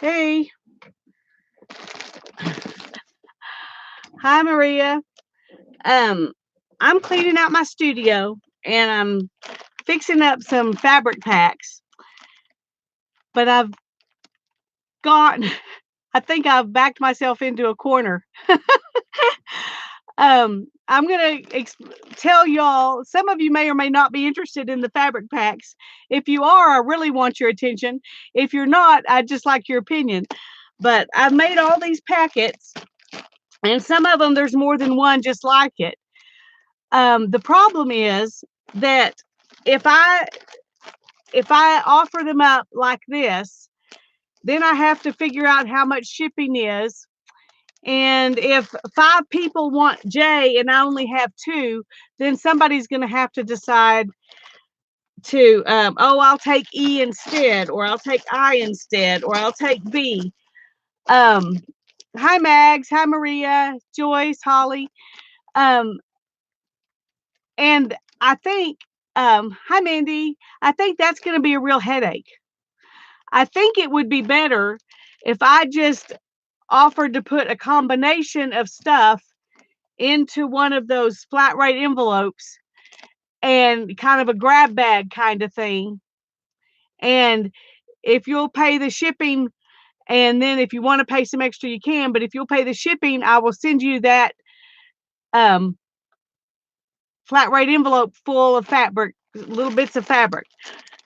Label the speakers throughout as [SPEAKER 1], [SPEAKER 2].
[SPEAKER 1] Hey, hi Maria. Um, I'm cleaning out my studio and I'm fixing up some fabric packs, but got I think I've backed myself into a corner. I'm gonna tell y'all. Some of you may or may not be interested in the fabric packs. If you are, I really want your attention. If you're not, I just like your opinion. But I've made all these packets, and some of them there's more than one just like it. The problem is that if I if I offer them up like this, then I have to figure out how much shipping is. And if five people want J and I only have two, then somebody's going to have to decide to, oh, I'll take E instead, or I'll take I instead, or I'll take B. Um, Hi, Mags. Hi, Maria, Joyce, Holly. Um, and I think, hi, Mandy. I think that's going to be a real headache. I think it would be better if I just offered to put a combination of stuff into one of those flat rate envelopes and kind of a grab bag kind of thing. And if you'll pay the shipping, and then if you want to pay some extra, you can. But if you'll pay the shipping, I will send you that um, flat rate envelope full of fabric, little bits of fabric.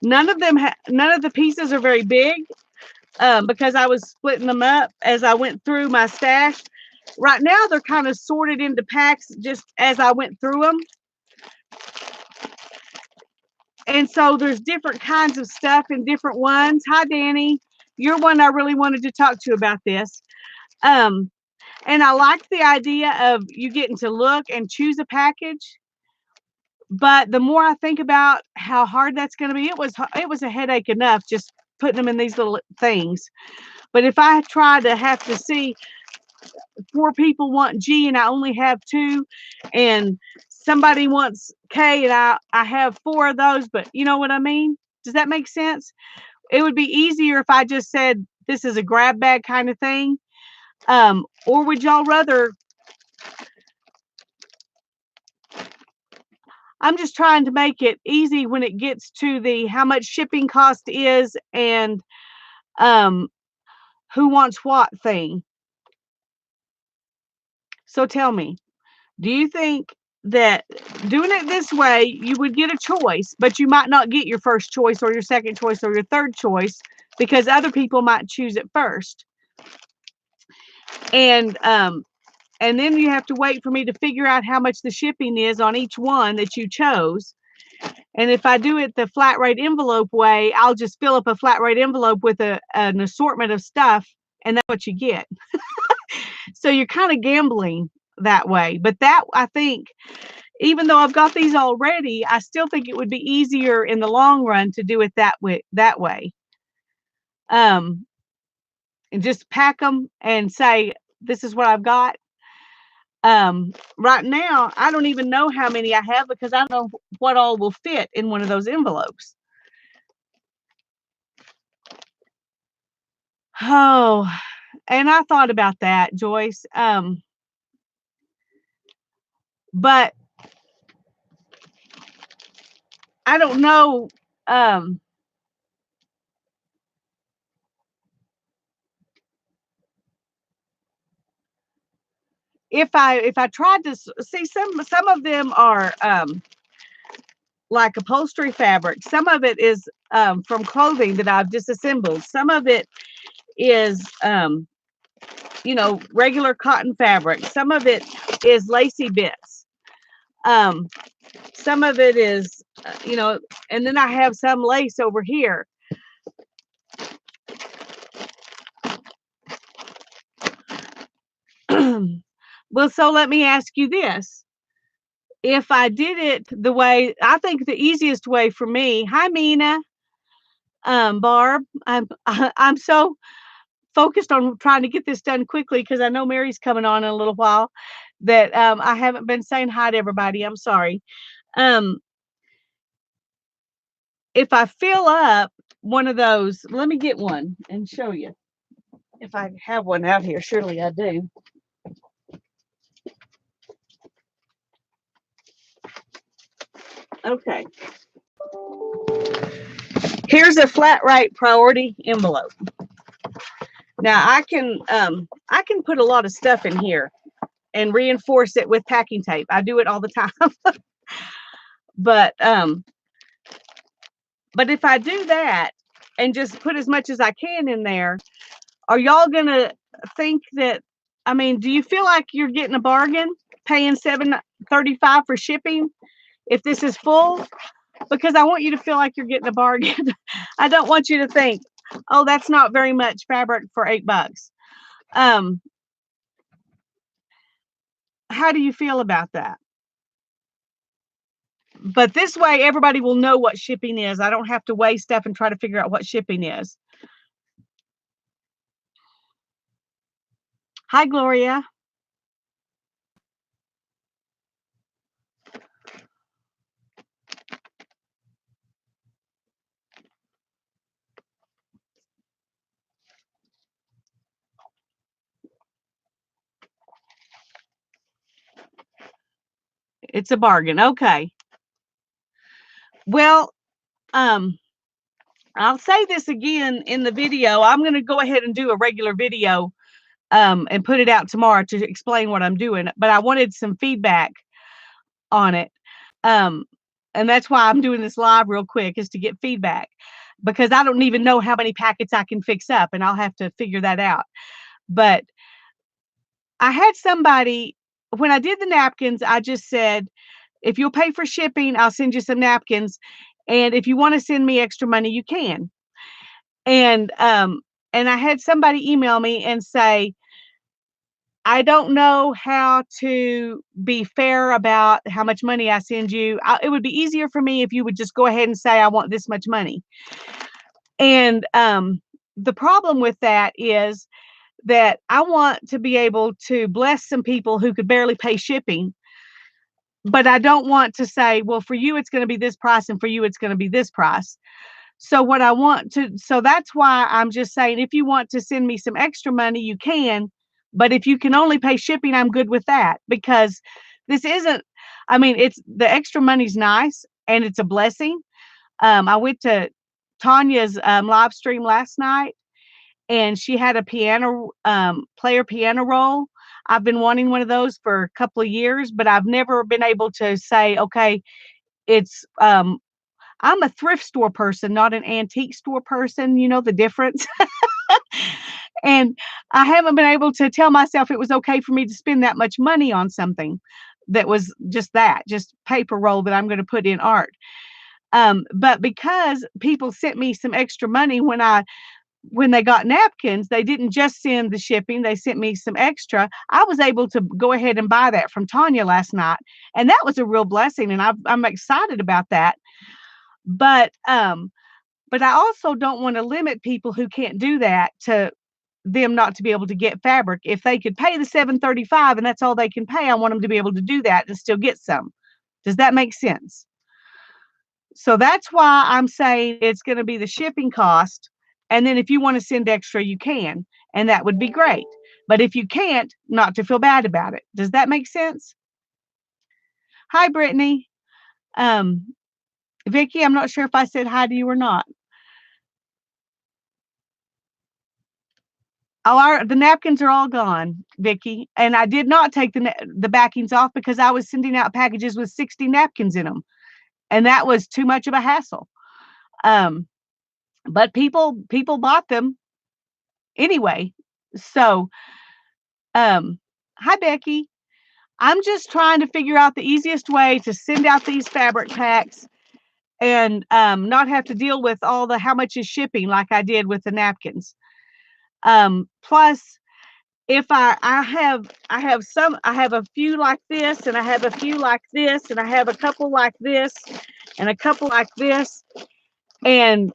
[SPEAKER 1] None of the pieces are very big because I was splitting them up as I went through my stash. Right now, they're kind of sorted into packs just as I went through them. And so there's different kinds of stuff in different ones. Hi, Danny. You're one I really wanted to talk to about this. Um, and I like the idea of you getting to look and choose a package. But the more I think about how hard that's going to be, it was a headache enough just putting them in these little things. But if I try to have to see four people want G and I only have two, and somebody wants K and I have four of those, but you know what I mean? Does that make sense? It would be easier if I just said this is a grab bag kind of thing. Or would y'all rather? I'm just trying to make it easy when it gets to the how much shipping cost is and um, who wants what thing. So tell me, do you think that doing it this way, you would get a choice, but you might not get your first choice or your second choice or your third choice because other people might choose it first? And and then you have to wait for me to figure out how much the shipping is on each one that you chose. And if I do it the flat rate envelope way, I'll just fill up a flat rate envelope with an assortment of stuff, and that's what you get. So you're kind of gambling that way. But that, I think, even though I've got these already, I still think it would be easier in the long run to do it that way. Um, and just pack them and say, "This is what I've got." Right now, I don't even know how many I have because I don't know what all will fit in one of those envelopes. Oh, and I thought about that, Joyce. But I don't know. Um, if I tried to see some of them are like upholstery fabric. Some of it is from clothing that I've disassembled. Some of it is regular cotton fabric. Some of it is lacy bits. Um, some of it is and then I have some lace over here. Well, so let me ask you this. If I did it the way I think the easiest way for me, hi Mina, Barb, I'm so focused on trying to get this done quickly because I know Mary's coming on in a little while that I haven't been saying hi to everybody. I'm sorry. Um, if I fill up one of those, let me get one and show you. If I have one out here, surely I do. Okay. Here's a flat rate priority envelope. Now I can put a lot of stuff in here and reinforce it with packing tape. I do it all the time. But if I do that and just put as much as I can in there, are y'all gonna think that, I mean, do you feel like you're getting a bargain paying $7.35 for shipping if this is full? Because I want you to feel like you're getting a bargain. I don't want you to think, oh, that's not very much fabric for $8. How do you feel about that? But this way, everybody will know what shipping is. I don't have to weigh stuff and try to figure out what shipping is. Hi, Gloria. It's a bargain. Okay. Well, I'll say this again in the video. I'm going to go ahead and do a regular video and put it out tomorrow to explain what I'm doing. But I wanted some feedback on it. And that's why I'm doing this live real quick, is to get feedback, because I don't even know how many packets I can fix up, and I'll have to figure that out. But I had somebody, when I did the napkins, I just said, if you'll pay for shipping, I'll send you some napkins. And if you want to send me extra money, you can. And I had somebody email me and say, I don't know how to be fair about how much money I send you. It would be easier for me if you would just go ahead and say, I want this much money. And the problem with that is that I want to be able to bless some people who could barely pay shipping. But I don't want to say, well, for you, it's going to be this price, and for you, it's going to be this price. So that's why I'm just saying, if you want to send me some extra money, you can. But if you can only pay shipping, I'm good with that, because this isn't, I mean, it's, the extra money's nice and it's a blessing. I went to Tanya's live stream last night, and she had a piano player piano roll. I've been wanting one of those for a couple of years, but I've never been able to say, okay, it's, I'm a thrift store person, not an antique store person. You know the difference. And I haven't been able to tell myself it was okay for me to spend that much money on something that was just paper roll that I'm going to put in art. But because people sent me some extra money when they got napkins, they didn't just send the shipping, they sent me some extra. I was able to go ahead and buy that from Tanya last night. And that was a real blessing. And I'm excited about that. But I also don't want to limit people who can't do that to them not to be able to get fabric. If they could pay the $7.35 and that's all they can pay, I want them to be able to do that and still get some. Does that make sense? So that's why I'm saying it's going to be the shipping cost. And then if you want to send extra, you can, and that would be great. But if you can't, not to feel bad about it. Does that make sense? Hi, Brittany. Vicki, I'm not sure if I said hi to you or not. Oh, the napkins are all gone, Vicki. And I did not take the backings off because I was sending out packages with 60 napkins in them. And that was too much of a hassle. But people bought them anyway. So, hi, Becky. I'm just trying to figure out the easiest way to send out these fabric packs and not have to deal with all the how much is shipping like I did with the napkins. Plus, if I have a few like this, and I have a few like this, and I have a couple like this, and a couple like this, and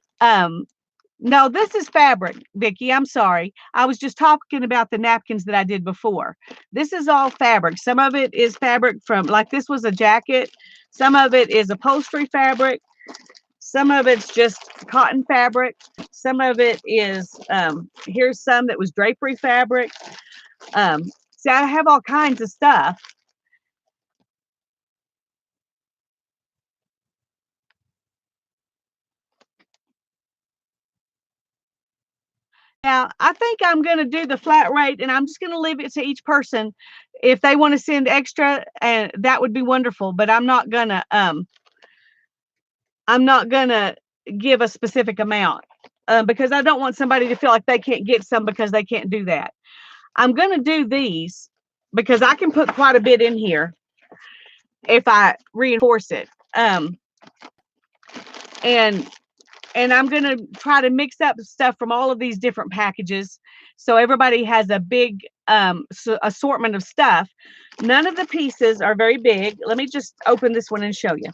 [SPEAKER 1] no, this is fabric, Vicki. I'm sorry. I was just talking about the napkins that I did before. This is all fabric. Some of it is fabric from, like this was a jacket. Some of it is upholstery fabric. Some of it's just cotton fabric. Some of it is, here's some that was drapery fabric. See, I have all kinds of stuff. Now, I think I'm going to do the flat rate, and I'm just going to leave it to each person. If they want to send extra, and that would be wonderful, but I'm not gonna give a specific amount, because I don't want somebody to feel like they can't get some because they can't do that. I'm gonna do these because I can put quite a bit in here if I reinforce it. And I'm gonna try to mix up stuff from all of these different packages so everybody has a big assortment of stuff. None of the pieces are very big. Let me just open this one and show you.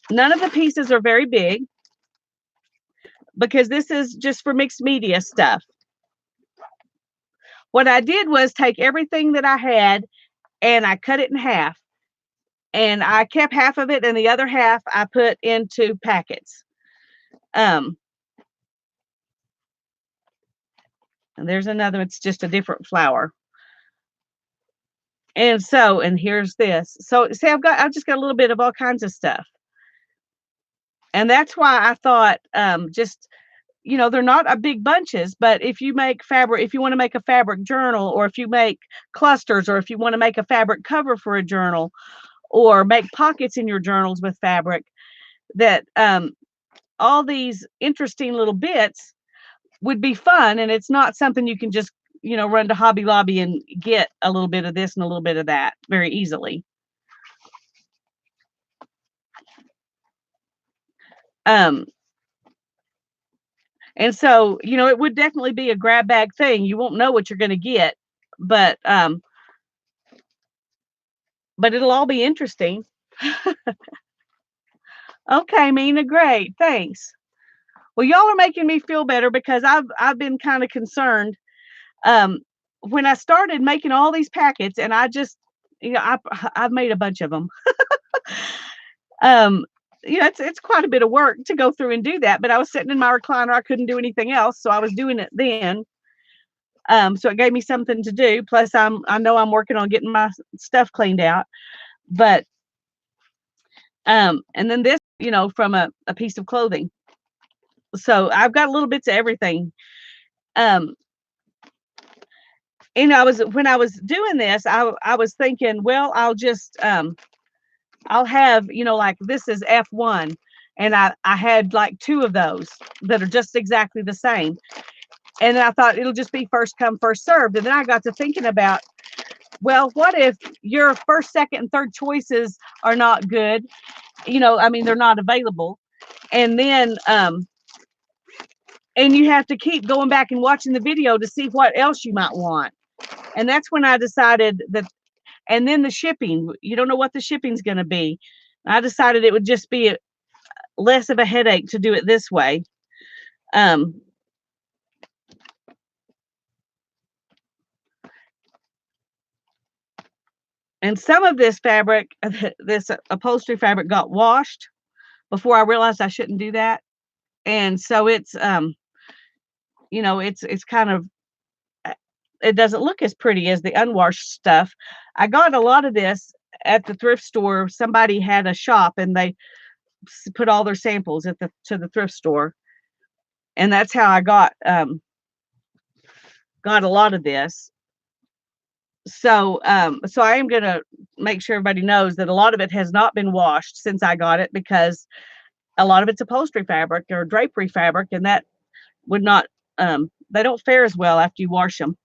[SPEAKER 1] None of the pieces are very big because this is just for mixed media stuff. What I did was take everything that I had and I cut it in half. And I kept half of it and the other half I put into packets. And there's another, it's just a different flower. And so, and here's this. So see, I've just got a little bit of all kinds of stuff. And that's why I thought, just, you know, they're not a big bunches, but if you make fabric, if you want to make a fabric journal, or if you make clusters, or if you want to make a fabric cover for a journal, or make pockets in your journals with fabric, that all these interesting little bits would be fun. And it's not something you can just, you know, run to Hobby Lobby and get a little bit of this and a little bit of that very easily. And so, you know, it would definitely be a grab bag thing. You won't know what you're going to get, but it'll all be interesting. Okay, Mina, great. Thanks. Well, y'all are making me feel better because I've been kind of concerned. When I started making all these packets, and I just, you know, I've made a bunch of them. You know, it's quite a bit of work to go through and do that, but I was sitting in my recliner. I couldn't do anything else, so I was doing it then. So it gave me something to do. Plus, I know I'm working on getting my stuff cleaned out. But and then this, you know, from a piece of clothing. So I've got little bits of everything. And when I was doing this, I was thinking, well, I'll just I'll have, you know, like this is F1, and I had like 2 of those that are just exactly the same. And I thought it'll just be first come, first served. And then I got to thinking about, well, what if your first, second, and third choices are not good? You know, I mean, they're not available. And then and you have to keep going back and watching the video to see what else you might want. And that's when I decided that, and then the shipping, you don't know what the shipping's going to be. I decided it would just be less of a headache to do it this way. And some of this fabric, this upholstery fabric, got washed before I realized I shouldn't do that. And so it's, you know, it's kind of, it doesn't look as pretty as the unwashed stuff. I got a lot of this at the thrift store. Somebody had a shop and they put all their samples to the thrift store. And that's how I got a lot of this. So so I am going to make sure everybody knows that a lot of it has not been washed since I got it, because a lot of it's upholstery fabric or drapery fabric, and that would not, they don't fare as well after you wash them.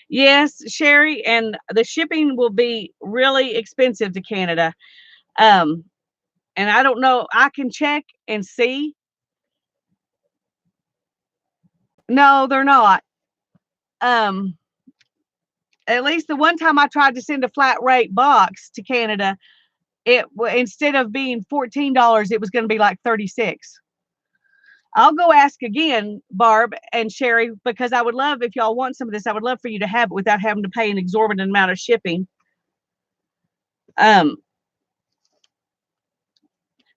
[SPEAKER 1] Yes, Sherry, and the shipping will be really expensive to Canada. And I don't know, I can check and see. No, they're not. At least the one time I tried to send a flat rate box to Canada, it instead of being $14, it was going to be like 36. I'll go ask again, Barb and Sherry, because I would love, if y'all want some of this, I would love for you to have it without having to pay an exorbitant amount of shipping. Um,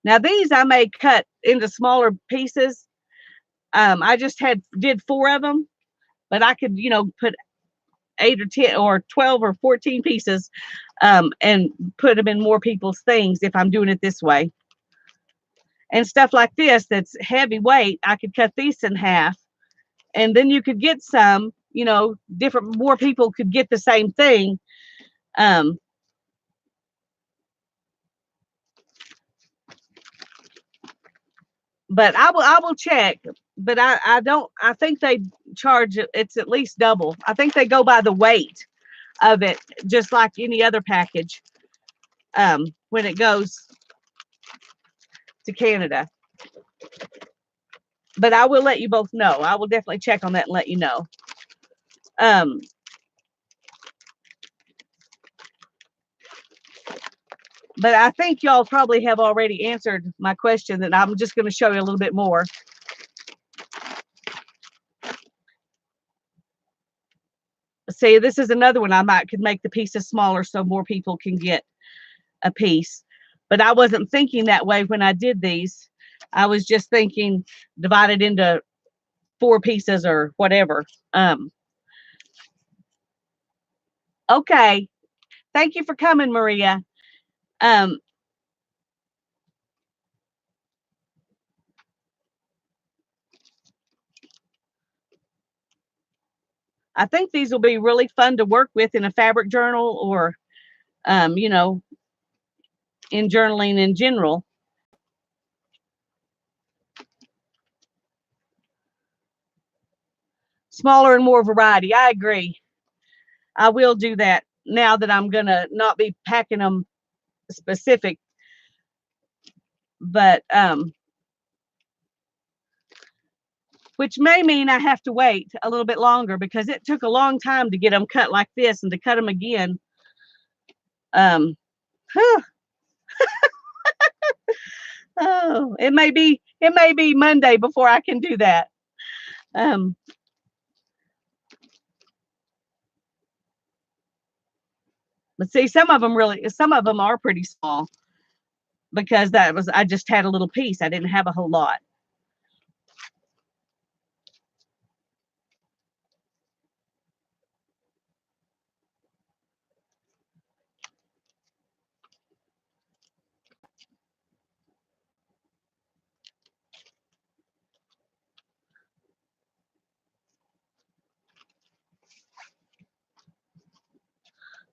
[SPEAKER 1] Now these I may cut into smaller pieces. I just did 4 of them, but I could, put 8 or 10 or 12 or 14 pieces, and put them in more people's things if I'm doing it this way. And stuff like this that's heavyweight, I could cut these in half, and then you could get some, different, more people could get the same thing. Um, but I will check. But I don't. I think they charge it's at least double. I think they go by the weight of it, just like any other package. When it goes to Canada. But I will let you both know. I will definitely check on that and let you know. Um, but I think y'all probably have already answered my question, that I'm just going to show you a little bit more. See, this is another one. Could make the pieces smaller so more people can get a piece. But I wasn't thinking that way when I did these. I was just thinking divided into 4 pieces or whatever. Okay. Thank you for coming, Maria. Um, I think these will be really fun to work with in a fabric journal, or, in journaling in general. Smaller and more variety. I agree. I will do that now that I'm going to not be packing them specific. But, which may mean I have to wait a little bit longer, because it took a long time to get them cut like this, and to cut them again. Um, oh, it may be Monday before I can do that. Um, but see, some of them are pretty small, because I just had a little piece. I didn't have a whole lot.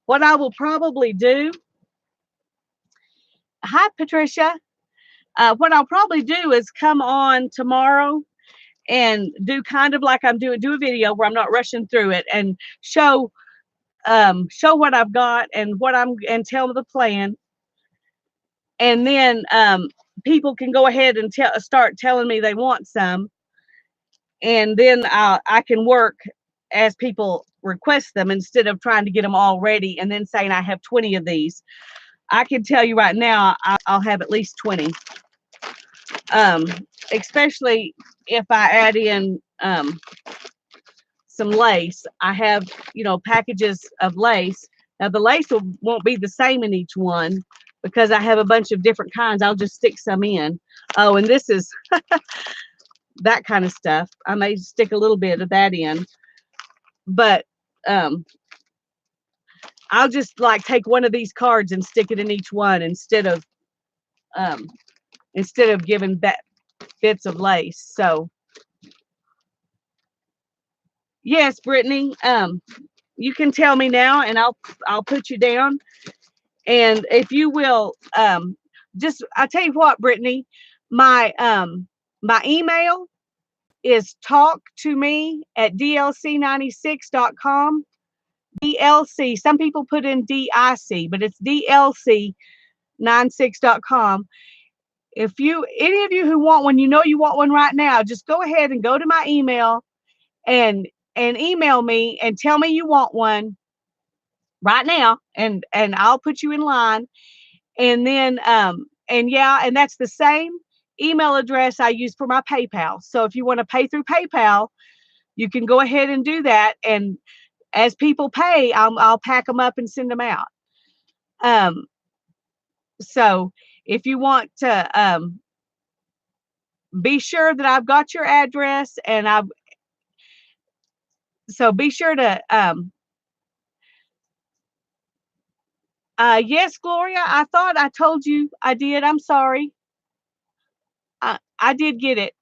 [SPEAKER 1] What I will probably do, hi Patricia. What I'll probably do is come on tomorrow and do kind of like I'm doing, do a video where I'm not rushing through it, and show what I've got and and tell the plan. And then people can go ahead and start telling me they want some, and then I can work as people request them, instead of trying to get them all ready and then saying I have 20 of these. I can tell you right now, I'll have at least 20. Um, Especially if I add in some lace. I have, packages of lace. Now the lace won't be the same in each one, because I have a bunch of different kinds. I'll just stick some in. Oh, and this is that kind of stuff. I may stick a little bit of that in, but I'll just like take one of these cards and stick it in each one, um, instead of giving that bits of lace. So yes, Brittany, you can tell me now, and I'll put you down. And if you will, I tell you what, Brittany, my my email is talktome@dlc96.com. DLC. Some people put in DIC, but it's DLC96.com. If any of you who want one, you want one right now, just go ahead and go to my email and email me and tell me you want one right now, and I'll put you in line. And then and that's the same email address I use for my PayPal. So if you want to pay through PayPal, you can go ahead and do that. And as people pay, I'll pack them up and send them out. So if you want to be sure that I've got your address, and be sure to yes, Gloria, I thought I told you I did. I'm sorry. I did get it.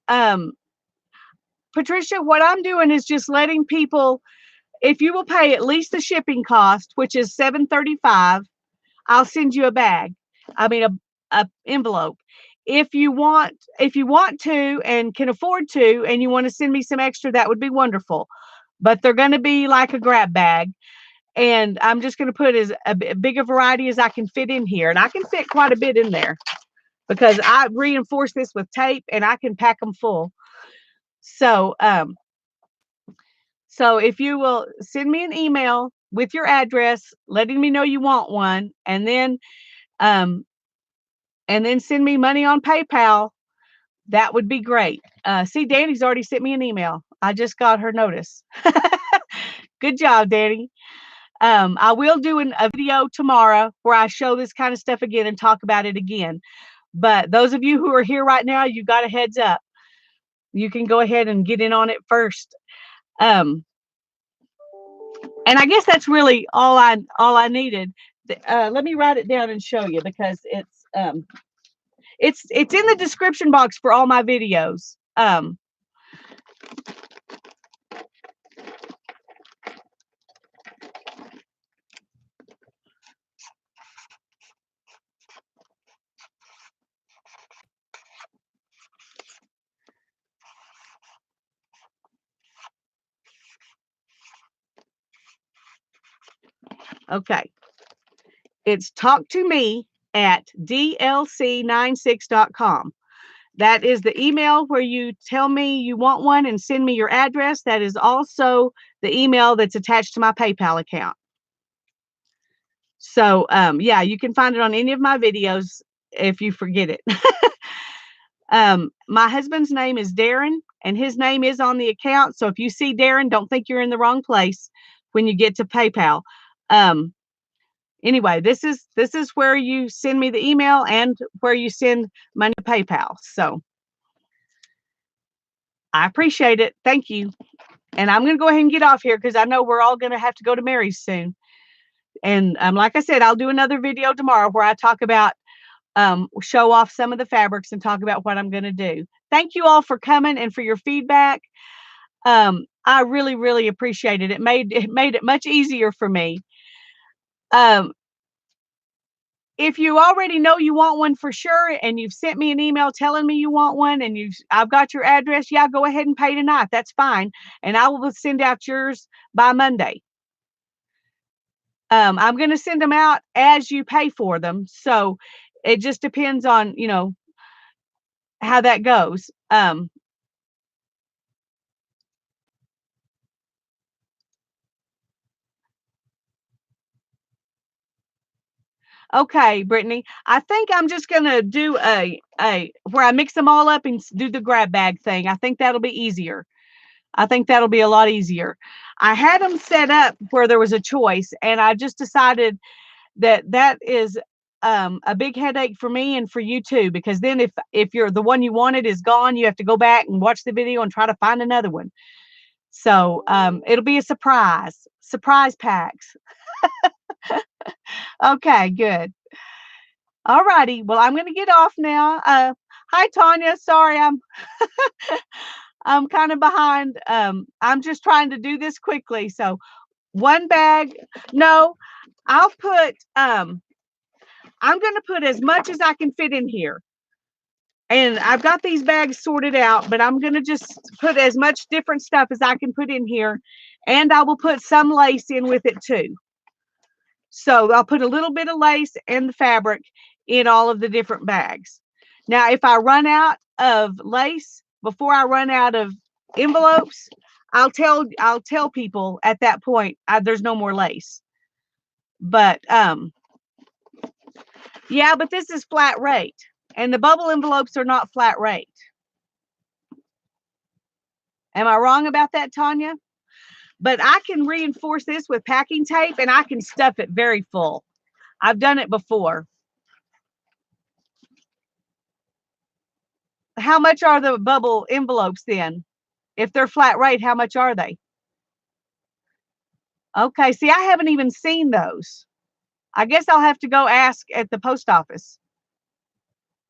[SPEAKER 1] Um, Patricia, what I'm doing is just letting people, if you will pay at least the shipping cost, which is $7.35, I'll send you a bag. I mean a envelope. If you want to and can afford to, and you want to send me some extra, that would be wonderful. But they're going to be like a grab bag, and I'm just going to put as big a variety as I can fit in here, and I can fit quite a bit in there because I reinforce this with tape, and I can pack them full. So so if you will send me an email with your address, letting me know you want one, um and then send me money on PayPal, that would be great. See, Danny's already sent me an email. I just got her notice. Good job, Danny. I will do a video tomorrow where I show this kind of stuff again and talk about it again. But those of you who are here right now, you got a heads up. You can go ahead and get in on it first. And I guess that's really all I needed. Let me write it down and show you, because it's in the description box for all my videos. Okay. It's talk to me at dlc96.com. That is the email where you tell me you want one and send me your address. That is also the email that's attached to my PayPal account. So, yeah, you can find it on any of my videos if you forget it. My husband's name is Darren, and his name is on the account. So if you see Darren, don't think you're in the wrong place when you get to PayPal. Anyway, this is where you send me the email and where you send money to PayPal. So I appreciate it. Thank you. And I'm going to go ahead and get off here because I know we're all going to have to go to Mary's soon. And like I said, I'll do another video tomorrow where I talk about, show off some of the fabrics and talk about what I'm going to do. Thank you all for coming and for your feedback. I really, really appreciate it. It made it much easier for me. If you already know you want one for sure, and you've sent me an email telling me you want one, and I've got your address, yeah, go ahead and pay tonight. That's fine. And I will send out yours by Monday. I'm going to send them out as you pay for them. So it just depends on, how that goes. Okay, Brittany, I think I'm just going to do a where I mix them all up and do the grab bag thing. I think that'll be easier. I think that'll be a lot easier. I had them set up where there was a choice, and I just decided that is a big headache for me and for you too, because then if you're the one you wanted is gone, you have to go back and watch the video and try to find another one. So it'll be a surprise packs. Okay, good. All righty. Well, I'm going to get off now. Hi, Tanya. Sorry, I'm kind of behind. I'm just trying to do this quickly. So one bag. No, I'll put. I'm going to put as much as I can fit in here. And I've got these bags sorted out, but I'm going to just put as much different stuff as I can put in here. And I will put some lace in with it too. So I'll put a little bit of lace and the fabric in all of the different bags. Now, if I run out of lace before I run out of envelopes, I'll tell people at that point there's no more lace. But yeah, but this is flat rate, and the bubble envelopes are not flat rate. Am I wrong about that, Tanya? But I can reinforce this with packing tape, and I can stuff it very full. I've done it before. How much are the bubble envelopes then? If they're flat rate, how much are they? Okay, see, I haven't even seen those. I guess I'll have to go ask at the post office.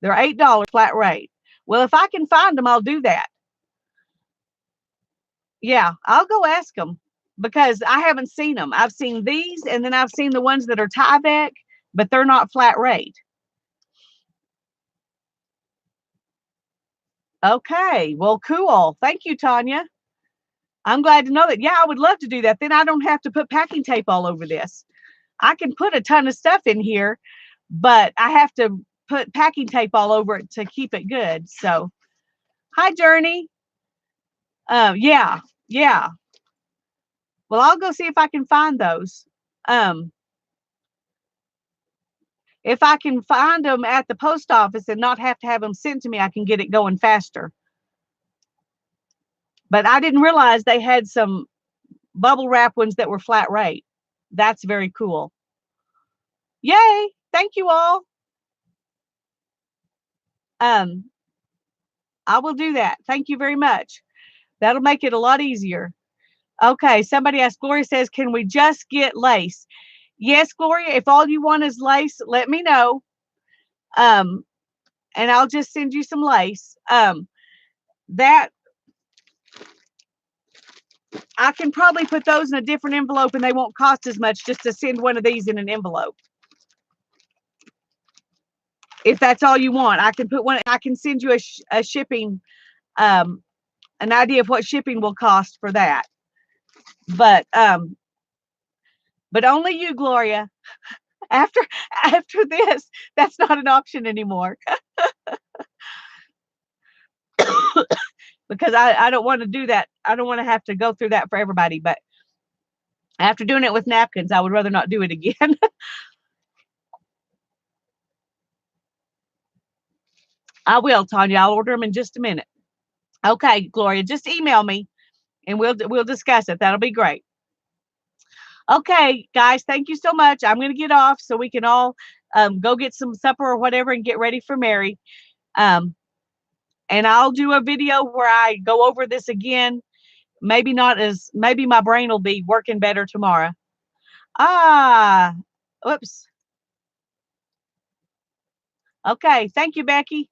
[SPEAKER 1] They're $8 flat rate. Well, if I can find them, I'll do that. Yeah, I'll go ask them because I haven't seen them. I've seen these, and then I've seen the ones that are Tyvek, but they're not flat rate. Okay, well, cool. Thank you, Tanya. I'm glad to know that. Yeah, I would love to do that. Then I don't have to put packing tape all over this. I can put a ton of stuff in here, but I have to put packing tape all over it to keep it good. So, hi, Journey. Yeah, yeah. Well, I'll go see if I can find those. If I can find them at the post office and not have to have them sent to me, I can get it going faster. But I didn't realize they had some bubble wrap ones that were flat rate. That's very cool. Yay! Thank you all. I will do that. Thank you very much. That'll make it a lot easier. Okay, somebody asked, Gloria says, can we just get lace? Yes, Gloria, if all you want is lace, let me know. And I'll just send you some lace. That I can probably put those in a different envelope and they won't cost as much just to send one of these in an envelope. If that's all you want, I can put one, I can send you a shipping, an idea of what shipping will cost for that. But only you, Gloria. After this, that's not an option anymore. Because I don't want to do that. I don't want to have to go through that for everybody. But after doing it with napkins, I would rather not do it again. I will, Tanya. I'll order them in just a minute. Okay, Gloria, just email me and we'll discuss it. That'll be great. Okay, guys, thank you so much. I'm going to get off so we can all go get some supper or whatever and get ready for Mary. And I'll do a video where I go over this again. Maybe not as, maybe my brain will be working better tomorrow. Whoops. Okay, thank you, Becky.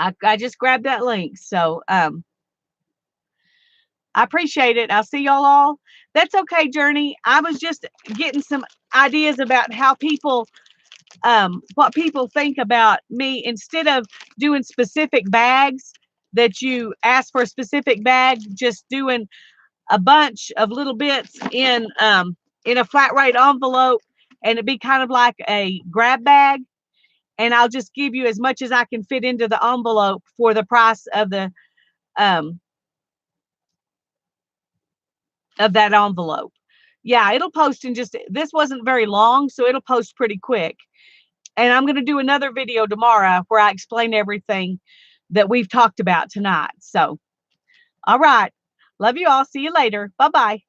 [SPEAKER 1] I just grabbed that link. So I appreciate it. I'll see y'all all. That's okay, Journey. I was just getting some ideas about how people, what people think about me. Instead of doing specific bags that you ask for a specific bag, just doing a bunch of little bits in a flat rate envelope, and it'd be kind of like a grab bag. And I'll just give you as much as I can fit into the envelope for the price of the of that envelope. Yeah, it'll post in just, this wasn't very long, so it'll post pretty quick. And I'm going to do another video tomorrow where I explain everything that we've talked about tonight. So, all right. Love you all. See you later. Bye-bye.